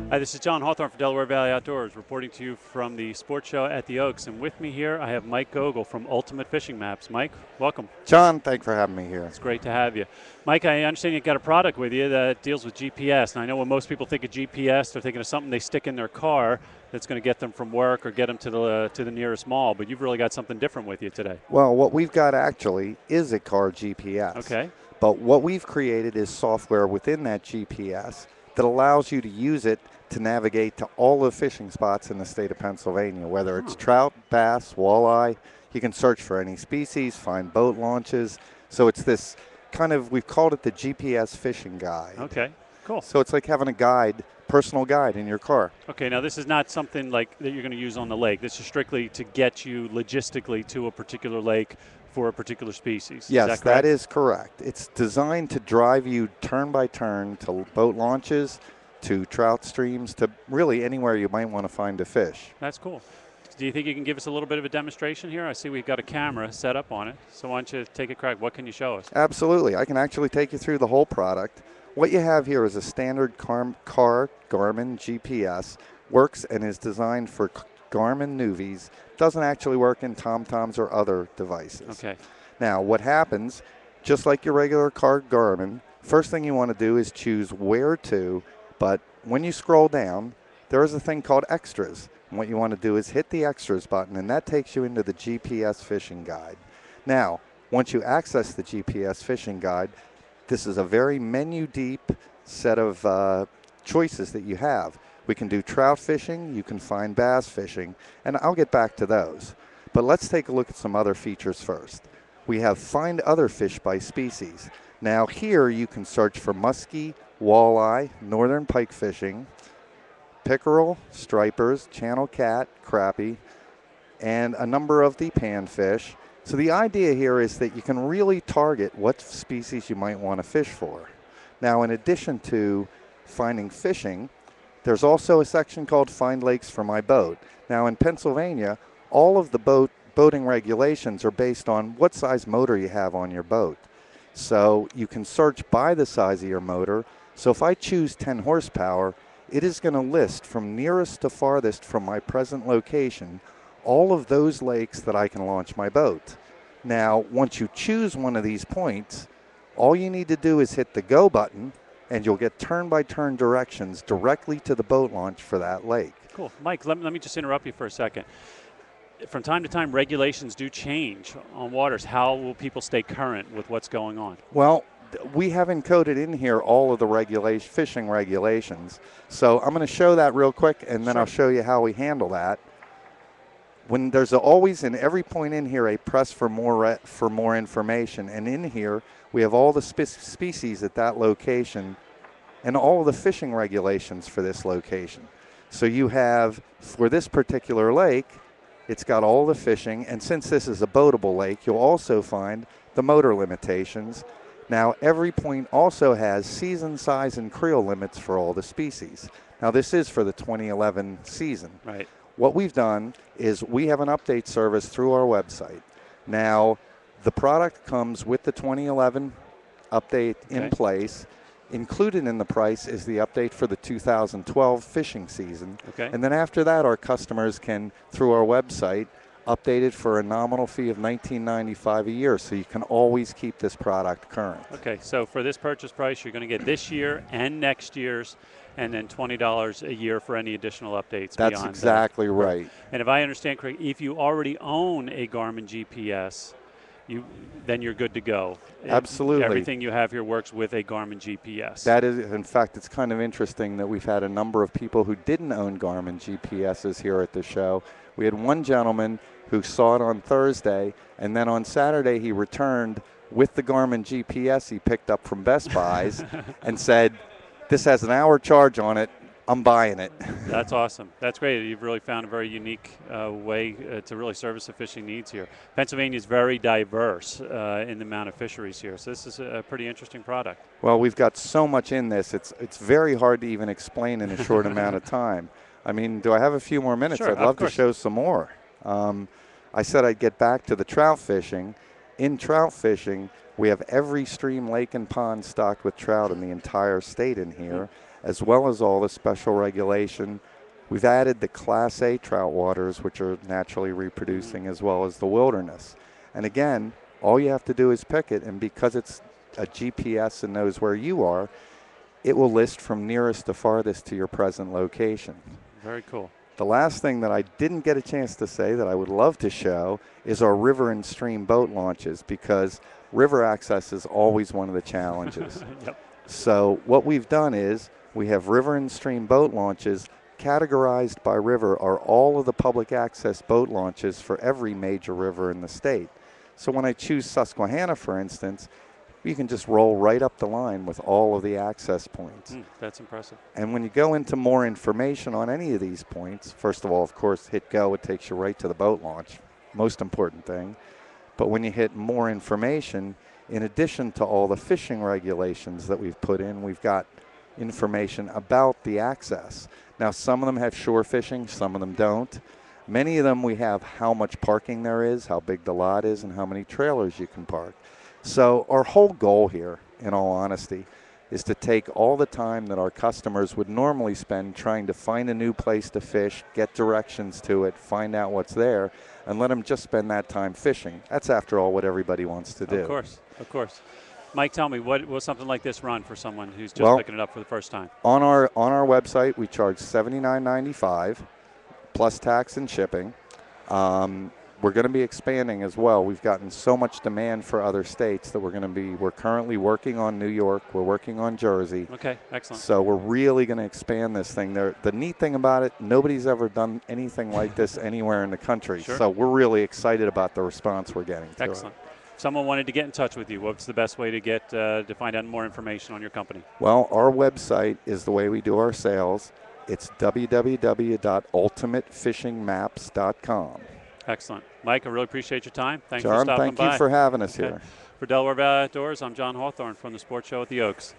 Hi, this is John Hawthorne for Delaware Valley Outdoors, reporting to you from the sports show at the Oaks. And with me here, I have Mike Gogol from Ultimate Fishing Maps. Mike, welcome. John, thanks for having me here. It's great to have you. Mike, I understand you've got a product with you that deals with GPS. And I know when most people think of GPS, they're thinking of something they stick in their car that's going to get them from work or get them to the nearest mall. But you've really got something different with you today. Well, what we've got actually is a car GPS. Okay. But what we've created is software within that GPS that allows you to use it to navigate to all the fishing spots in the state of Pennsylvania, whether it's trout, bass, walleye. You can search for any species, find boat launches. So it's this kind of, we've called it the GPS fishing guide. Okay, cool. So it's like having a guide, personal guide in your car. Okay, now this is not something like that you're going to use on the lake. This is strictly to get you logistically to a particular lake for a particular species. Yes, that is correct. It's designed to drive you turn by turn to boat launches, to trout streams, to really anywhere you might want to find a fish. That's cool. Do you think you can give us a little bit of a demonstration here? I see we've got a camera set up on it. So why don't you take a crack? What can you show us? Absolutely. I can actually take you through the whole product. What you have here is a standard car Garmin GPS. Works and is designed for Garmin Nuvies. Doesn't actually work in TomToms or other devices. Okay. Now, what happens, just like your regular car Garmin, first thing you want to do is choose where to. But when you scroll down, there is a thing called Extras. And what you want to do is hit the Extras button, and that takes you into the GPS fishing guide. Now, once you access the GPS fishing guide, this is a very menu-deep set of choices that you have. We can do trout fishing, you can find bass fishing, and I'll get back to those. But let's take a look at some other features first. We have Find Other Fish by Species. Now here you can search for muskie, walleye, northern pike fishing, pickerel, stripers, channel cat, crappie, and a number of the panfish. So the idea here is that you can really target what species you might want to fish for. Now, in addition to finding fishing, there's also a section called Find Lakes for My Boat. Now, in Pennsylvania, all of the boating regulations are based on what size motor you have on your boat. So you can search by the size of your motor. So if I choose 10 horsepower, it is going to list from nearest to farthest from my present location all of those lakes that I can launch my boat. Now, once you choose one of these points, all you need to do is hit the go button, and you'll get turn-by-turn directions directly to the boat launch for that lake. Cool. Mike, let me just interrupt you for a second. From time to time, regulations do change on waters. How will people stay current with what's going on? Well, we have encoded in here all of the fishing regulations. So I'm going to show that real quick, and then Sure. I'll show you how we handle that. When there's always in every point in here a press for more information, and in here we have all the species at that location and all of the fishing regulations for this location. So you have, for this particular lake, it's got all the fishing, and since this is a boatable lake, you'll also find the motor limitations. Now, every point also has season size and creel limits for all the species. Now, this is for the 2011 season. Right. What we've done is we have an update service through our website. Now, the product comes with the 2011 update in place. Included in the price is the update for the 2012 fishing season. Okay. And then after that, our customers can, through our website, update it for a nominal fee of $19.95 a year, so you can always keep this product current. Okay, so for this purchase price, you're going to get this year and next year's, and then $20 a year for any additional updates. That's beyond exactly that. right. And if I understand correctly, if you already own a Garmin GPS, then you're good to go. Absolutely. Everything you have here works with a Garmin GPS. That is, in fact, it's kind of interesting that we've had a number of people who didn't own Garmin GPSs here at the show. We had one gentleman who saw it on Thursday, and then on Saturday he returned with the Garmin GPS he picked up from Best Buy's and said, "This has an hour charge on it. I'm buying it." That's awesome. That's great. You've really found a very unique way to really service the fishing needs here. Pennsylvania is very diverse in the amount of fisheries here, so this is a pretty interesting product. Well, we've got so much in this. It's very hard to even explain in a short amount of time. I mean, do I have a few more minutes? Sure, I'd love of course. to show some more. I said I'd get back to the trout fishing. In trout fishing, we have every stream, lake, and pond stocked with trout in the entire state in here. as well as all the special regulation. We've added the Class A trout waters, which are naturally reproducing, as well as the wilderness. And again, all you have to do is pick it, and because it's a GPS and knows where you are, it will list from nearest to farthest to your present location. Very cool. The last thing that I didn't get a chance to say that I would love to show is our river and stream boat launches, because river access is always one of the challenges. Yep. So what we've done is we have river and stream boat launches. Categorized by river are all of the public access boat launches for every major river in the state. So when I choose Susquehanna, for instance, you can just roll right up the line with all of the access points. That's impressive. And when you go into more information on any of these points, first of all, of course, hit go. It takes you right to the boat launch. Most important thing. But when you hit more information, in addition to all the fishing regulations that we've put in, we've got information about the access. Now, some of them have shore fishing, some of them don't. Many of them we have how much parking there is, how big the lot is, and how many trailers you can park. So our whole goal here, in all honesty, is to take all the time that our customers would normally spend trying to find a new place to fish, get directions to it, find out what's there, and let them just spend that time fishing. That's, after all, what everybody wants to do. Of course, of course. Mike, tell me, what will something like this run for someone who's just picking it up for the first time? On our website, we charge $79.95 plus tax and shipping. We're going to be expanding as well. We've gotten so much demand for other states that we're currently working on New York. We're working on Jersey. Okay, excellent. So we're really going to expand this thing. The neat thing about it, nobody's ever done anything like this anywhere in the country. Sure. So we're really excited about the response we're getting to Excellent. it. If someone wanted to get in touch with you, what's the best way to get to find out more information on your company? Well, our website is the way we do our sales. It's www.ultimatefishingmaps.com. Excellent. Mike, I really appreciate your time. Thanks for John, stopping thank by. you for having us here. For Delaware Valley Outdoors, I'm John Hawthorne from the Sports Show at the Oaks.